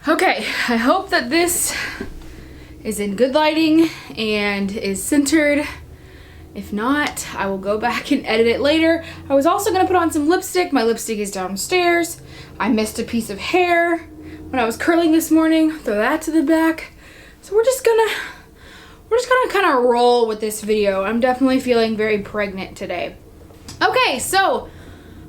Okay, I hope that this is in good lighting and is centered. If not, I will go back and edit it later. I was also gonna put on some lipstick. My lipstick is downstairs. I missed a piece of hair when I was curling this morning. Throw that to the back. So we're just gonna kind of roll with this video. I'm definitely feeling very pregnant today. Okay, so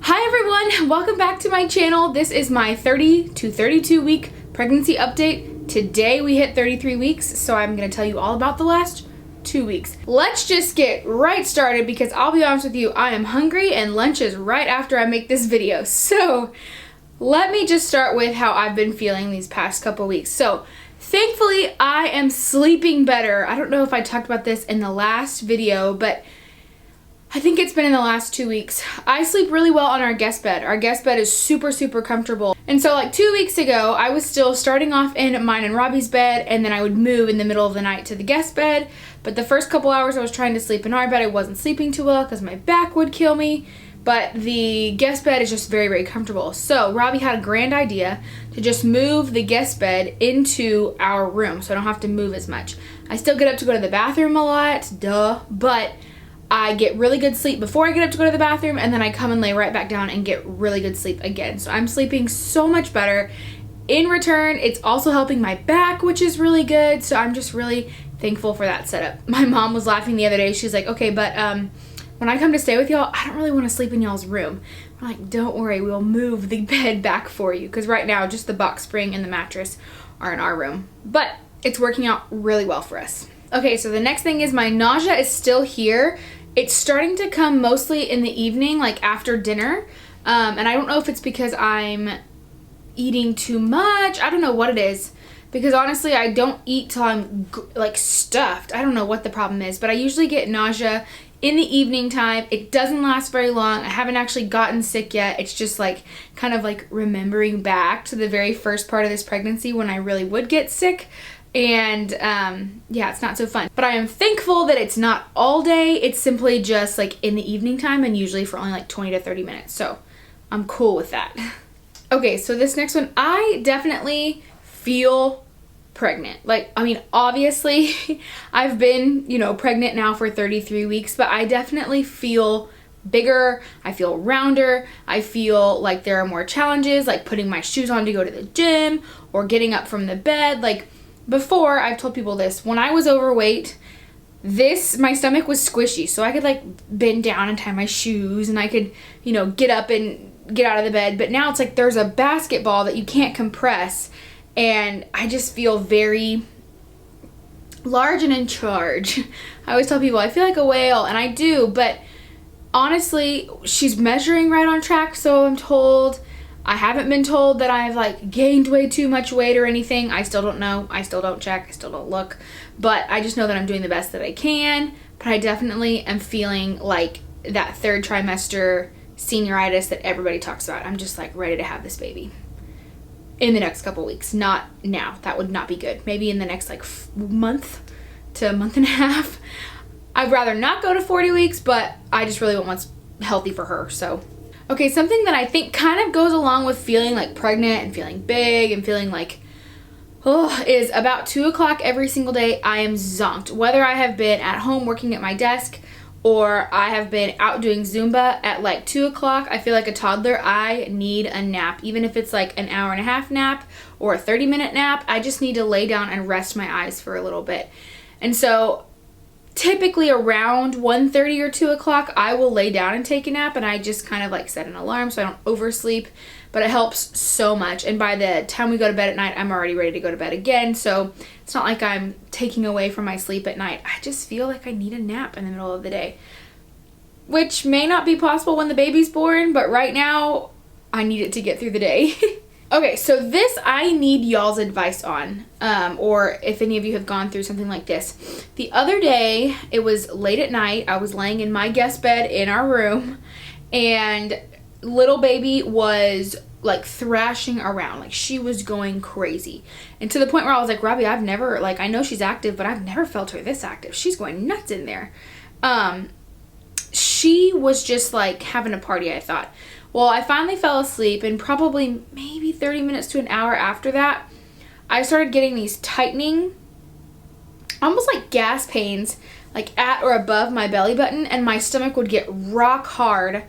hi everyone, welcome back to my channel. This is my 30 to 32 week pregnancy update. Today we hit 33 weeks, so I'm gonna tell you all about the last 2 weeks. Let's just get right started because I'll be honest with you, I am hungry and lunch is right after I make this video. So let me just start with how I've been feeling these past couple weeks. So thankfully I am sleeping better. I don't know if I talked about this in the last video, but I think it's been in the last 2 weeks. I sleep really well on our guest bed. Our guest bed is super, super comfortable. And so like 2 weeks ago, I was still starting off in mine and Robbie's bed, and then I would move in the middle of the night to the guest bed. But the first couple hours I was trying to sleep in our bed, I wasn't sleeping too well because my back would kill me. But the guest bed is just very, very comfortable. So Robbie had a grand idea to just move the guest bed into our room so I don't have to move as much. I still get up to go to the bathroom a lot, duh, but I get really good sleep before I get up to go to the bathroom, and then I come and lay right back down and get really good sleep again. So I'm sleeping so much better. In return, it's also helping my back, which is really good. So I'm just really thankful for that setup. My mom was laughing the other day. She's like, okay, but when I come to stay with y'all, I don't really want to sleep in y'all's room. I'm like, don't worry, we'll move the bed back for you. Because right now, just the box spring and the mattress are in our room. But it's working out really well for us. Okay, so the next thing is my nausea is still here. It's starting to come mostly in the evening, like after dinner. And I don't know if it's because I'm eating too much. I don't know what it is. Because honestly, I don't eat till I'm like stuffed. I don't know what the problem is. But I usually get nausea in the evening time. It doesn't last very long. I haven't actually gotten sick yet. It's just like kind of like remembering back to the very first part of this pregnancy when I really would get sick. And yeah, it's not so fun. But I am thankful that it's not all day. It's simply just like in the evening time and usually for only like 20 to 30 minutes. So I'm cool with that. Okay, so this next one, I definitely feel pregnant. Like, I mean, obviously I've been, pregnant now for 33 weeks, but I definitely feel bigger. I feel rounder. I feel like there are more challenges, like putting my shoes on to go to the gym or getting up from the bed. Like, before, I've told people this, when I was overweight, my stomach was squishy, so I could like bend down and tie my shoes, and I could, get up and get out of the bed. But now it's like there's a basketball that you can't compress, and I just feel very large and in charge. I always tell people I feel like a whale, and I do, but honestly, she's measuring right on track, so I'm told. I haven't been told that I've like gained way too much weight or anything. I still don't know. I still don't check. I still don't look. But I just know that I'm doing the best that I can. But I definitely am feeling like that third trimester senioritis that everybody talks about. I'm just like ready to have this baby in the next couple weeks. Not now. That would not be good. Maybe in the next like month to a month and a half. I'd rather not go to 40 weeks, but I just really want what's healthy for her. So okay, something that I think kind of goes along with feeling like pregnant and feeling big and feeling like, is about 2 o'clock every single day I am zonked. Whether I have been at home working at my desk or I have been out doing Zumba at like 2 o'clock, I feel like a toddler. I need a nap. Even if it's like an hour and a half nap or a 30-minute nap, I just need to lay down and rest my eyes for a little bit. And so typically around 1:30 or 2 o'clock, I will lay down and take a nap, and I just kind of like set an alarm so I don't oversleep, but it helps so much. And by the time we go to bed at night, I'm already ready to go to bed again, so it's not like I'm taking away from my sleep at night. I just feel like I need a nap in the middle of the day, which may not be possible when the baby's born, but right now I need it to get through the day. Okay, so this I need y'all's advice on, or if any of you have gone through something like this. The other day, it was late at night, I was laying in my guest bed in our room, and little baby was like thrashing around, like she was going crazy. And to the point where I was like, Robbie, I've never, like, I know she's active, but I've never felt her this active. She's going nuts in there. She was just like having a party, I thought. Well, I finally fell asleep, and probably maybe 30 minutes to an hour after that, I started getting these tightening, almost like gas pains, like at or above my belly button, and my stomach would get rock hard,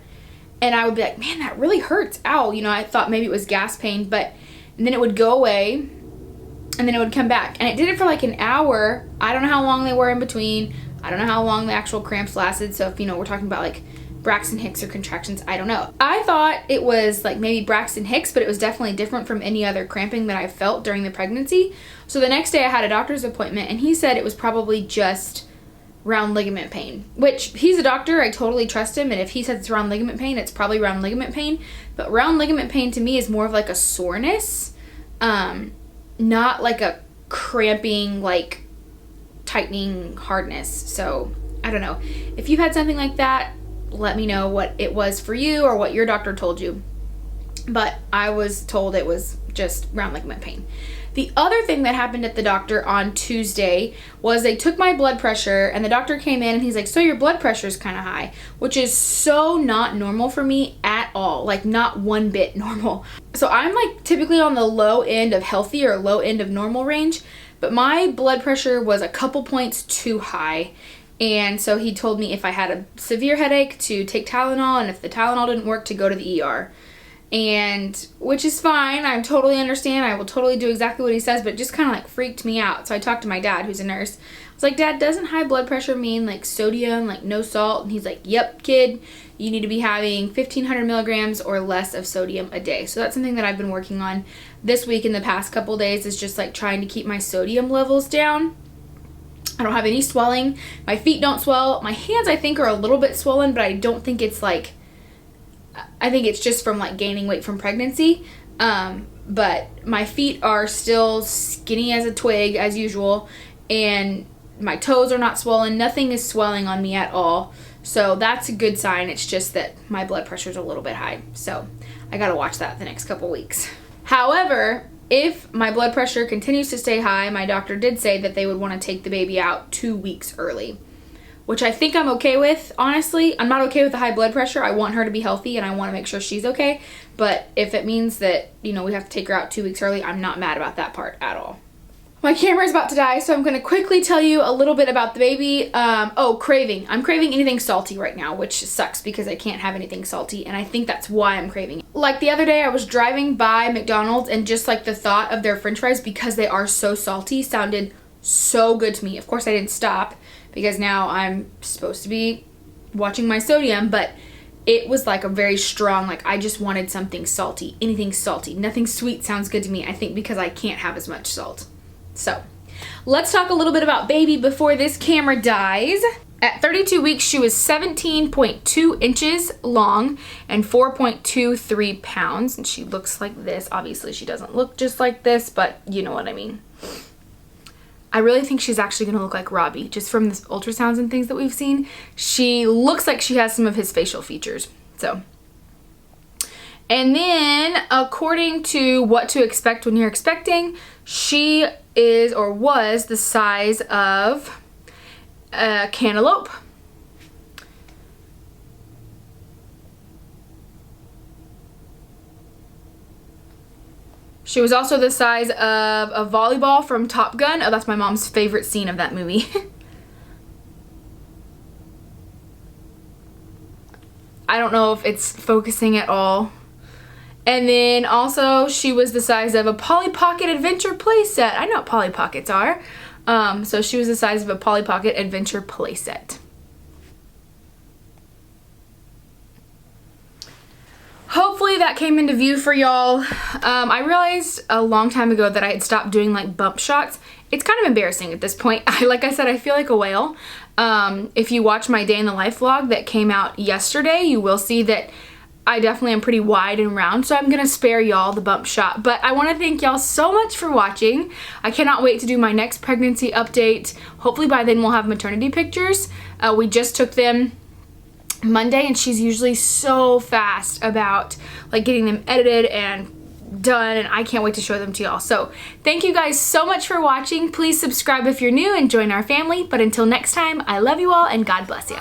and I would be like, man, that really hurts. Ow. You know, I thought maybe it was gas pain, and then it would go away, and then it would come back. And it did it for like an hour. I don't know how long they were in between. I don't know how long the actual cramps lasted. So if, you know, we're talking about like Braxton Hicks or contractions, I don't know. I thought it was like maybe Braxton Hicks, but it was definitely different from any other cramping that I felt during the pregnancy. So the next day I had a doctor's appointment, and he said it was probably just round ligament pain, which he's a doctor. I totally trust him. And if he said it's round ligament pain, it's probably round ligament pain. But round ligament pain to me is more of like a soreness, not like a cramping, like tightening hardness. So I don't know. If you've had something like that, let me know what it was for you or what your doctor told you. But I was told it was just round ligament pain. The other thing that happened at the doctor on Tuesday was they took my blood pressure, and the doctor came in and he's like, so your blood pressure is kind of high, which is so not normal for me at all. Like not one bit normal. So I'm like typically on the low end of healthy or low end of normal range, but my blood pressure was a couple points too high. And so he told me if I had a severe headache to take Tylenol, and if the Tylenol didn't work to go to the ER. And which is fine. I totally understand. I will totally do exactly what he says, but it just kind of like freaked me out. So I talked to my dad, who's a nurse. I was like, Dad, doesn't high blood pressure mean like sodium, like no salt? And he's like, yep, kid, you need to be having 1,500 milligrams or less of sodium a day. So that's something that I've been working on this week in the past couple days, is just like trying to keep my sodium levels down. I don't have any swelling. My feet don't swell. My hands, I think, are a little bit swollen, but I don't think it's like, I think it's just from like gaining weight from pregnancy. But my feet are still skinny as a twig as usual, and my toes are not swollen. Nothing is swelling on me at all. So that's a good sign. It's just that my blood pressure is a little bit high. So I got to watch that the next couple weeks. However, if my blood pressure continues to stay high, my doctor did say that they would want to take the baby out 2 weeks early, which I think I'm okay with, honestly. I'm not okay with the high blood pressure. I want her to be healthy, and I want to make sure she's okay. But if it means that, you know, we have to take her out 2 weeks early, I'm not mad about that part at all. My camera is about to die, so I'm going to quickly tell you a little bit about the baby. Craving. I'm craving anything salty right now, which sucks because I can't have anything salty, and I think that's why I'm craving it. Like the other day, I was driving by McDonald's, and just like the thought of their french fries, because they are so salty, sounded so good to me. Of course, I didn't stop because now I'm supposed to be watching my sodium, but it was like a very strong, like I just wanted something salty, anything salty. Nothing sweet sounds good to me, I think, because I can't have as much salt. So let's talk a little bit about baby before this camera dies. At 32 weeks, she was 17.2 inches long and 4.23 pounds. And she looks like this. Obviously, she doesn't look just like this, but you know what I mean. I really think she's actually going to look like Robbie, just from the ultrasounds and things that we've seen. She looks like she has some of his facial features. So, and then according to what to expect when you're expecting, she is or was the size of a cantaloupe. She was also the size of a volleyball from Top Gun. Oh, that's my mom's favorite scene of that movie. I don't know if it's focusing at all. And then also she was the size of a Polly Pocket Adventure playset. I know what Polly Pockets are. So she was the size of a Polly Pocket Adventure playset. Hopefully that came into view for y'all. I realized a long time ago that I had stopped doing like bump shots. It's kind of embarrassing at this point. Like I said, I feel like a whale. If you watch my day in the life vlog that came out yesterday, you will see that I definitely am pretty wide and round, so I'm gonna spare y'all the bump shot. But I want to thank y'all so much for watching. I cannot wait to do my next pregnancy update. Hopefully by then we'll have maternity pictures. We just took them Monday, and she's usually so fast about like getting them edited and done, and I can't wait to show them to y'all. So thank you guys so much for watching. Please subscribe if you're new and join our family. But until next time, I love you all and God bless you.